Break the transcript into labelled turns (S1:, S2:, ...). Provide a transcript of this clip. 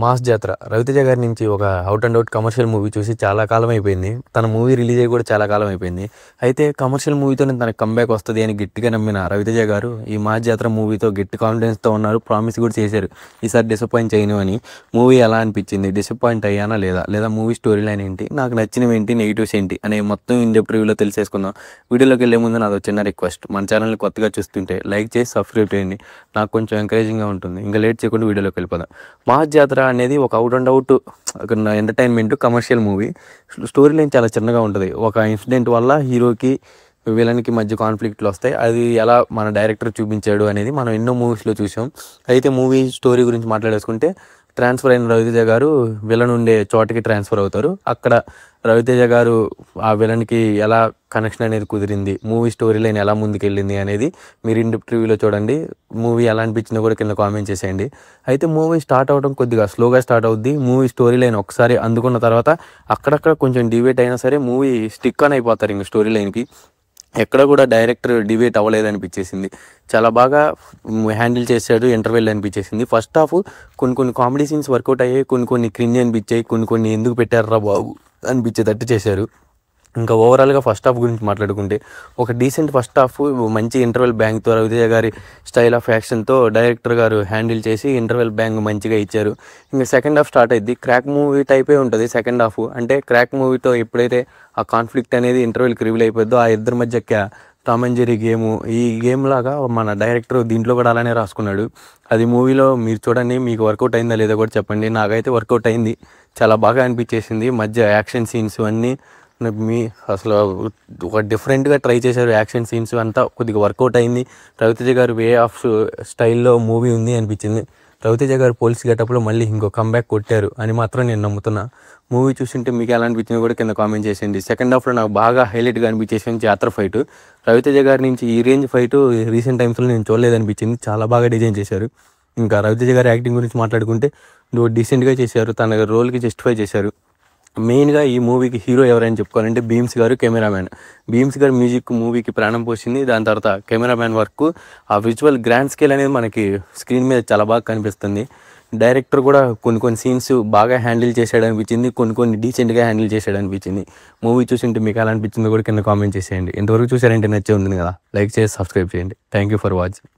S1: Mass జాతర రవితేజ గారి నుంచి ఒక out and out commercial movie చూసి చాలా కాలం అయిపోయింది. తన మూవీ రిలీజ్ అయ్యి కూడా చాలా కాలం అయిపోయింది. అయితే కమర్షియల్ మూవీతోనే తనకు కంబ్యాక్ వస్తుంది అని గట్టిగా నమ్మిన రవితేజ గారు ఈ మాస్ జాతర మూవీతో గట్టి కాన్ఫిడెన్స్తో ఉన్నారు. ప్రామిస్ కూడా చేశారు ఈసారి డిసప్పాయింట్ చేయను అని. మూవీ ఎలా అనిపించింది, డిసప్పాయింట్ అయ్యానా లేదా మూవీ స్టోరీ లైన్ ఏంటి, నాకు నచ్చినవి ఏంటి, నెగిటివ్స్ ఏంటి అనే మొత్తం ఇన్డెప్త్ రివ్యూలో తెలిసేసుకుందాం. వీడియోలోకి వెళ్ళే ముందు నాది చిన్న రిక్వెస్ట్, మన ఛానల్ని కొత్తగా చూస్తుంటే లైక్ చేసి సబ్స్క్రైబ్ చేయండి, నాకు కొంచెం ఎంకరేజింగ్గా ఉంటుంది. ఇంకా లేట్ చేయకుండా వీడియోలోకి వెళ్ళిపోదాం. మాస్ జాతర అనేది ఒక out and out entertainment commercial movie. Story line చాలా చిన్నగా ఉంటుంది. ఒక ఇన్సిడెంట్ వల్ల హీరోకి విలన్కి మధ్య కాన్ఫ్లిక్ట్లు వస్తాయి. అది ఎలా మన డైరెక్టర్ చూపించాడు అనేది మనం ఎన్నో మూవీస్లో చూసాం. అయితే మూవీ స్టోరీ గురించి మాట్లాడేసుకుంటే, ట్రాన్స్ఫర్ అయిన రవితేజ గారు విలన్ ఉండే చోటకి ట్రాన్స్ఫర్ అవుతారు. అక్కడ రవితేజ గారు ఆ విలన్కి ఎలా కనెక్షన్ అనేది కుదిరింది, మూవీ స్టోరీ లైన్ ఎలా ముందుకెళ్ళింది అనేది మీరు ఇన్డెప్త్ రివ్యూలో చూడండి. మూవీ ఎలా అనిపించిందో కూడా కింద కామెంట్ చేసేయండి. అయితే మూవీ స్టార్ట్ అవడం కొద్దిగా స్లోగా స్టార్ట్ అవుద్ది. మూవీ స్టోరీ లైన్ ఒకసారి అందుకున్న తర్వాత అక్కడక్కడ కొంచెం డివేట్ అయినా సరే మూవీ స్టిక్ ఆన్ అయిపోతారు ఇంక స్టోరీ లైన్కి. ఎక్కడ కూడా డైరెక్టర్ డివేట్ అవ్వలేదు అనిపించేసింది. చాలా బాగా హ్యాండిల్ చేశాడు ఇంటర్వెల్ అనిపించేసింది. ఫస్ట్ హాఫ్ కొన్ని కామెడీ సీన్స్ వర్కౌట్ అయ్యాయి, కొన్ని క్రింజ్ అనిపించాయి, కొన్ని ఎందుకు పెట్టారా బాబు అనిపించేటట్టు చేశారు. ఇంకా ఓవరాల్గా ఫస్ట్ హాఫ్ గురించి మాట్లాడుకుంటే, ఒక డీసెంట్ ఫస్ట్ హాఫ్ మంచి ఇంటర్వెల్ బ్యాంగ్తో రవితేజ గారి స్టైల్ ఆఫ్ యాక్షన్తో డైరెక్టర్ గారు హ్యాండిల్ చేసి ఇంటర్వెల్ బ్యాంగ్ మంచిగా ఇచ్చారు. ఇంకా సెకండ్ హాఫ్ స్టార్ట్ అయింది. క్రాక్ మూవీ టైపే ఉంటుంది సెకండ్ హాఫ్. అంటే క్రాక్ మూవీతో ఎప్పుడైతే ఆ కాన్ఫ్లిక్ట్ అనేది ఇంటర్వెల్కి రివీల్ అయిపోద్దో, ఆ ఇద్దరి మధ్య టామ్ అండ్ జెర్రీ గేము, ఈ గేమ్ లాగా మన డైరెక్టర్ దీంట్లో కూడా అలానే రాసుకున్నాడు. అది మూవీలో మీరు చూడండి, మీకు వర్కౌట్ అయిందా లేదా కూడా చెప్పండి. నాకైతే వర్కౌట్ అయింది, చాలా బాగా అనిపించేసింది. మధ్య యాక్షన్ సీన్స్ అన్నీ అసలు ఒక డిఫరెంట్గా ట్రై చేశారు. యాక్షన్ సీన్స్ అంతా కొద్దిగా వర్కౌట్ అయింది. రవితేజ గారు వే ఆఫ్ స్టైల్లో మూవీ ఉంది అనిపించింది. రవితేజ గారు పోలీస్ గెటప్లో మళ్ళీ ఇంకో కంబ్యాక్ కొట్టారు అని మాత్రం నేను నమ్ముతున్నా. మూవీ చూసింటే మీకు ఎలా అనిపించింది కూడా కింద కామెంట్ చేసేయండి. సెకండ్ హాఫ్లో నాకు బాగా హైలైట్గా అనిపించేసింది జాతర ఫైట్. రవితేజ గారి నుంచి ఈ రేంజ్ ఫైట్ రీసెంట్ టైమ్స్లో నేను చూడలేదనిపించింది. చాలా బాగా డిజైన్ చేశారు. ఇంకా రవితేజ గారి యాక్టింగ్ గురించి మాట్లాడుకుంటే డీసెంట్గా చేశారు, తన రోల్కి జస్టిఫై చేశారు. మెయిన్గా ఈ మూవీకి హీరో ఎవరైనా చెప్పుకోవాలంటే భీమ్స్ గారు, కెమెరామ్యాన్. భీమ్స్ గారు మ్యూజిక్ మూవీకి ప్రాణం పోసింది. దాని తర్వాత కెమెరామ్యాన్ వర్క్, ఆ విజువల్ గ్రాండ్ స్కేల్ అనేది మనకి స్క్రీన్ మీద చాలా బాగా కనిపిస్తుంది. డైరెక్టర్ కూడా కొన్ని సీన్స్ బాగా హ్యాండిల్ చేశాడు అనిపించింది, కొన్ని డీసెంట్గా హ్యాండిల్ చేశాడు అనిపించింది. మూవీ చూసింటే మీకు ఎలా అనిపించిందో కూడా కింద కామెంట్ చేసేయండి. ఇంతవరకు చూసారంటే నచ్చే ఉంటుంది కదా, లైక్ చేసి సబ్స్క్రైబ్ చేయండి. Thank you for watching.